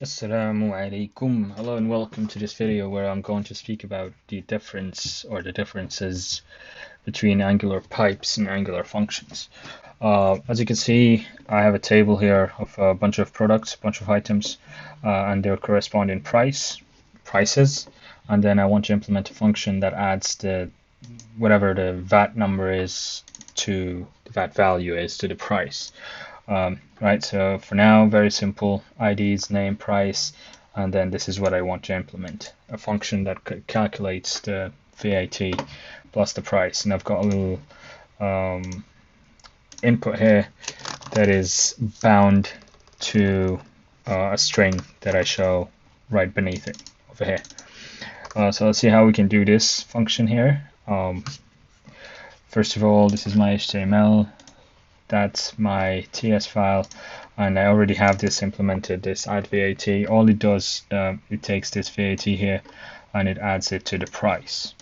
Assalamu alaikum. Hello and welcome to this video where I'm going to speak about the difference or the differences between Angular pipes and Angular functions. As you can see, I have a table here of a bunch of products, a bunch of items, and their corresponding prices. And then I want to implement a function that adds whatever the VAT number is to the VAT value is to the price. Right, so for now, very simple, IDs, name, price, and then this is what I want to implement, a function that calculates the VAT plus the price. And I've got a little input here that is bound to a string that I show right beneath it over here. So let's see how we can do this function here. First of all, this is my HTML. That's my TS file, and I already have this implemented, this add VAT. All it does, it takes this VAT here and it adds it to the price.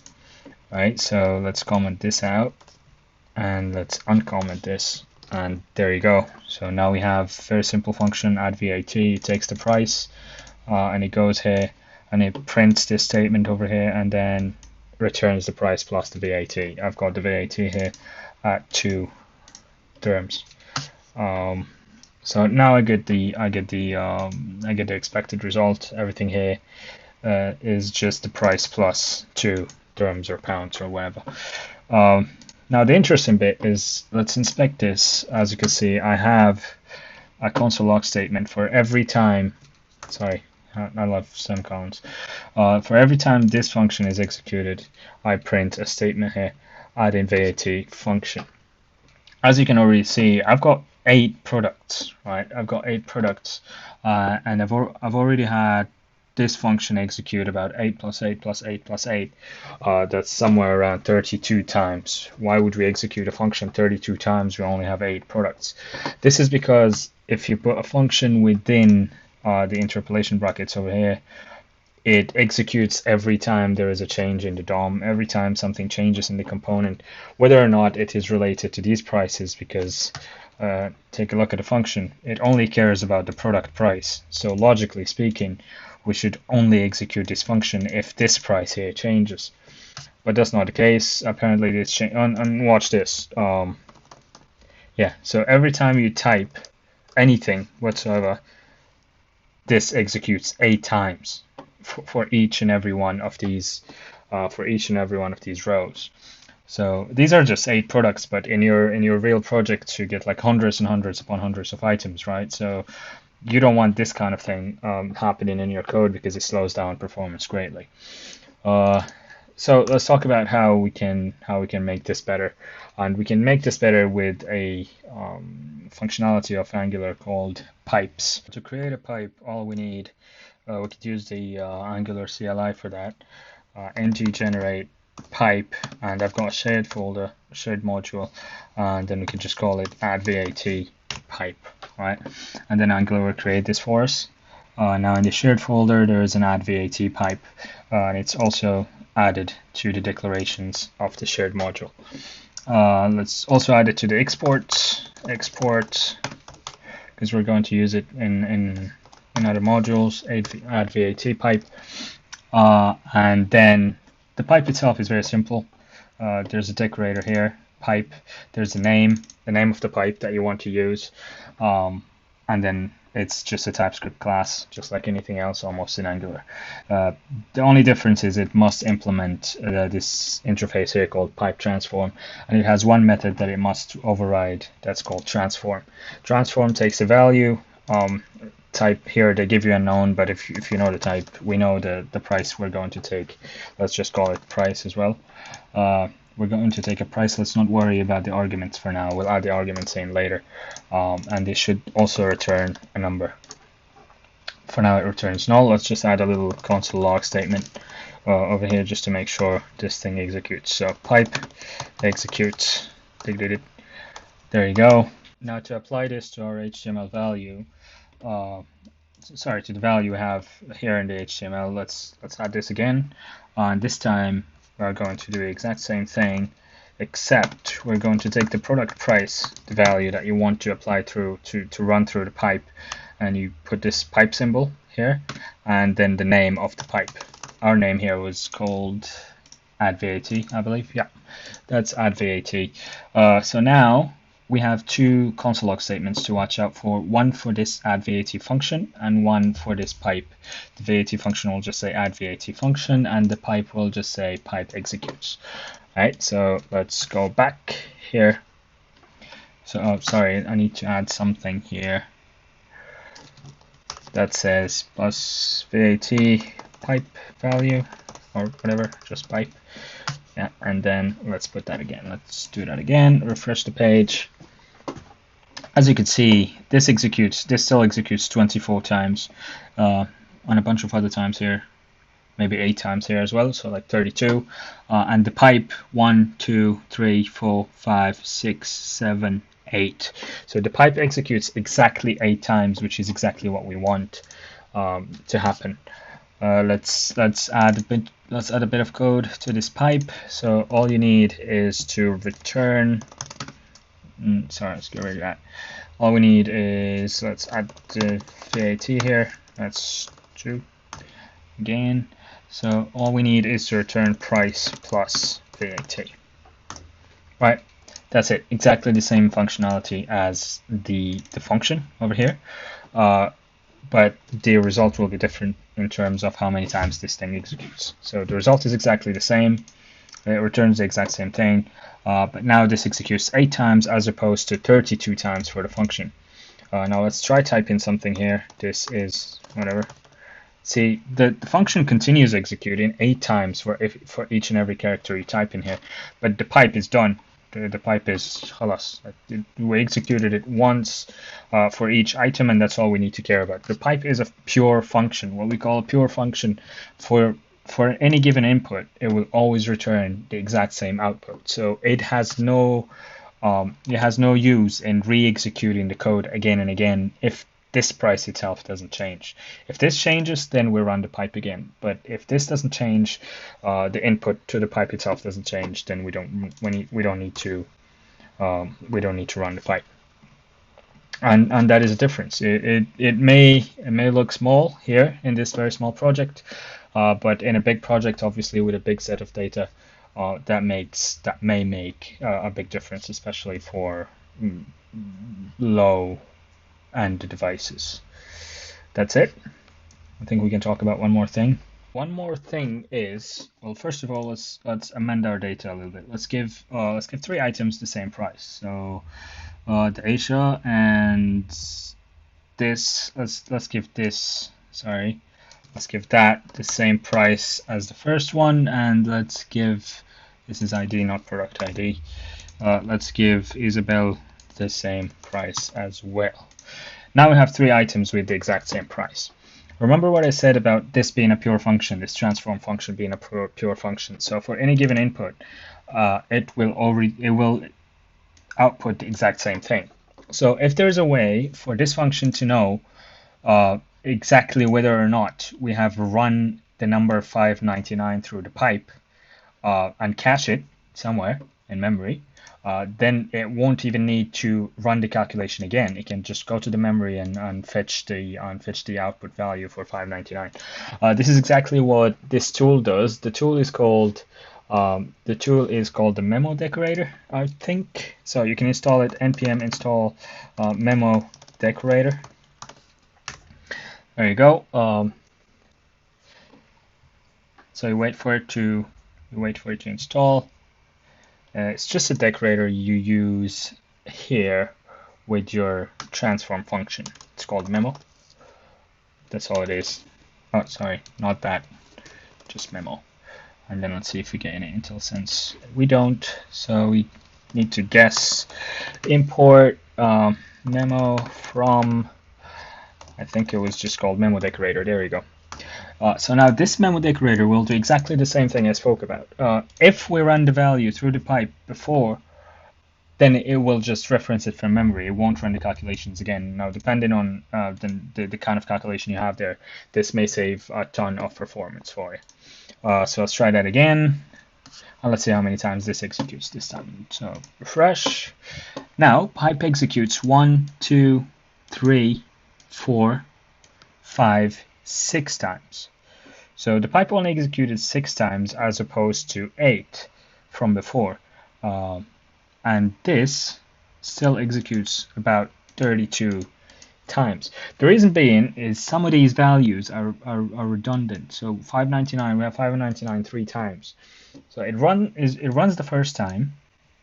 Right, so let's comment this out and let's uncomment this, and there you go. So now we have a very simple function, add VAT. It takes the price and it goes here and it prints this statement over here and then returns the price plus the VAT. I've got the VAT here at 2 terms. So now I get the expected result. Everything here is just the price plus 2 terms or pounds or whatever. Now the interesting bit is, let's inspect this. As you can see, I have a console log statement for every time. Sorry, I love semicolons. For every time this function is executed, I print a statement here, adding VAT function. As you can already see, I've got 8 products, right? I've got 8 products, and I've already had this function execute about 8 plus 8 plus 8 plus 8. That's somewhere around 32 times. Why would we execute a function 32 times? We only have 8 products. This is because if you put a function within the interpolation brackets over here, it executes every time there is a change in the DOM, every time something changes in the component, whether or not it is related to these prices, because take a look at the function. It only cares about the product price. So logically speaking, we should only execute this function if this price here changes. But that's not the case. Apparently it's changed. And watch this. Yeah, so every time you type anything whatsoever, this executes 8 times. For each and every one of these rows. So these are just 8 products, but in your real projects you get like hundreds and hundreds upon hundreds of items, right? So you don't want this kind of thing happening in your code because it slows down performance greatly. So let's talk about how we can make this better, and we can make this better with a functionality of Angular called pipes. To create a pipe, all we need, we could use the Angular CLI for that. Ng generate pipe, and I've got a shared folder, a shared module, and then we can just call it add VAT pipe, right? And then Angular will create this for us. Now in the shared folder there is an add VAT pipe, and it's also added to the declarations of the shared module. Let's also add it to the export, because we're going to use it in other modules, add VAT pipe, and then the pipe itself is very simple. There's a decorator here, pipe, there's the name of the pipe that you want to use, and then it's just a TypeScript class, just like anything else almost in Angular. The only difference is it must implement this interface here called pipe transform, and it has one method that it must override that's called transform. Transform takes a value, type here, they give you a known, but if you know the type, we know the price we're going to take. Let's just call it price as well. We're going to take a price. Let's not worry about the arguments for now. We'll add the arguments in later, and this should also return a number. For now it returns null. Let's just add a little console log statement over here just to make sure this thing executes. So pipe executes. There you go. Now to apply this to our HTML value, to the value we have here in the HTML, let's add this again, and this time we're going to do the exact same thing, except we're going to take the product price, the value that you want to apply through to run through the pipe, and you put this pipe symbol here, and then the name of the pipe. Our name here was called add VAT, I believe. Yeah, that's add VAT. So now we have two console log statements to watch out for, one for this add VAT function and one for this pipe. The VAT function will just say add VAT function, and the pipe will just say pipe executes. All right, so let's go back here. So, oh, sorry, I need to add something here that says plus VAT pipe value or whatever, just pipe. Yeah, and then let's put that again. Let's do that again, refresh the page. As you can see, this still executes 24 times, and a bunch of other times here, maybe 8 times here as well, so like 32. And the pipe 1, 2, 3, 4, 5, 6, 7, 8. So the pipe executes exactly 8 times, which is exactly what we want to happen. Let's add a bit of code to this pipe. So all you need is to return. Sorry, let's get rid of that. All we need is, let's add the VAT here. That's true again. So all we need is to return price plus VAT. Right, that's it. Exactly the same functionality as the function over here. But the result will be different in terms of how many times this thing executes. So the result is exactly the same. It returns the exact same thing, but now this executes 8 times as opposed to 32 times for the function. Now let's try type in something here. This is whatever. See, the function continues executing 8 times for each and every character you type in here, but the pipe is done. The pipe is halas. We executed it once for each item, and that's all we need to care about. The pipe is a pure function, what we call a pure function. For any given input, it will always return the exact same output. So it has no use in re-executing the code again and again if this price itself doesn't change. If this changes, then we run the pipe again. But if this doesn't change, the input to the pipe itself doesn't change, then we don't need to run the pipe. And that is a difference. It may look small here in this very small project, but in a big project, obviously with a big set of data, that may make a big difference, especially for low end devices. That's it. I think we can talk about one more thing. One more thing is, well, first of all, let's amend our data a little bit. Let's give 3 items the same price. So the Asia and this, let's give this, sorry, let's give that the same price as the first one, and let's give, this is ID, not product ID. Let's give Isabel the same price as well. Now we have 3 items with the exact same price. Remember what I said about this being a pure function, this transform function being a pure function. So for any given input, it will output the exact same thing. So if there's a way for this function to know exactly whether or not we have run the number 599 through the pipe and cache it somewhere in memory, then it won't even need to run the calculation again. It can just go to the memory and fetch the output value for 599. This is exactly what this tool does. The tool is called the memo decorator, I think. So you can install it, npm install memo decorator. There you go. So you wait for it to install. It's just a decorator you use here with your transform function. It's called memo. That's all it is. Oh, sorry, not that. Just memo. And then let's see if we get any IntelliSense. We don't, so we need to guess. Import memo from, I think it was just called memo decorator. There we go. So now this memo decorator will do exactly the same thing I spoke about. If we run the value through the pipe before, then it will just reference it from memory. It won't run the calculations again. Now, depending on the kind of calculation you have there, this may save a ton of performance for you. So let's try that again. And let's see how many times this executes this time. So refresh. Now pipe executes 1, 2, 3, 4, 5, 6 times. So the pipe only executed 6 times as opposed to 8 from before. And this still executes about 32 times. The reason being is some of these values are redundant. So 599, we have 599 3 times. So it runs the first time,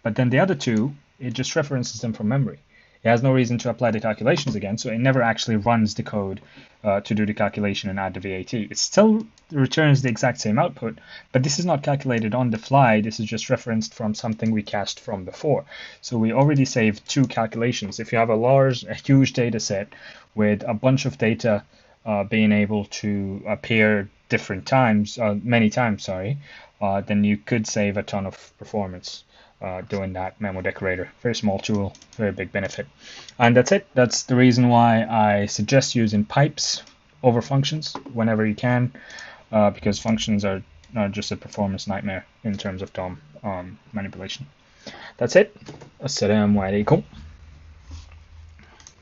but then the other two, it just references them from memory. It has no reason to apply the calculations again, so it never actually runs the code to do the calculation and add the VAT. It still returns the exact same output, but this is not calculated on the fly. This is just referenced from something we cached from before. So we already saved 2 calculations. If you have a huge data set with a bunch of data being able to appear different times, many times, sorry, then you could save a ton of performance doing that memo decorator. Very small tool, very big benefit. And that's it. That's the reason why I suggest using pipes over functions whenever you can, because functions are just a performance nightmare in terms of DOM manipulation. That's it. Assalamu alaikum.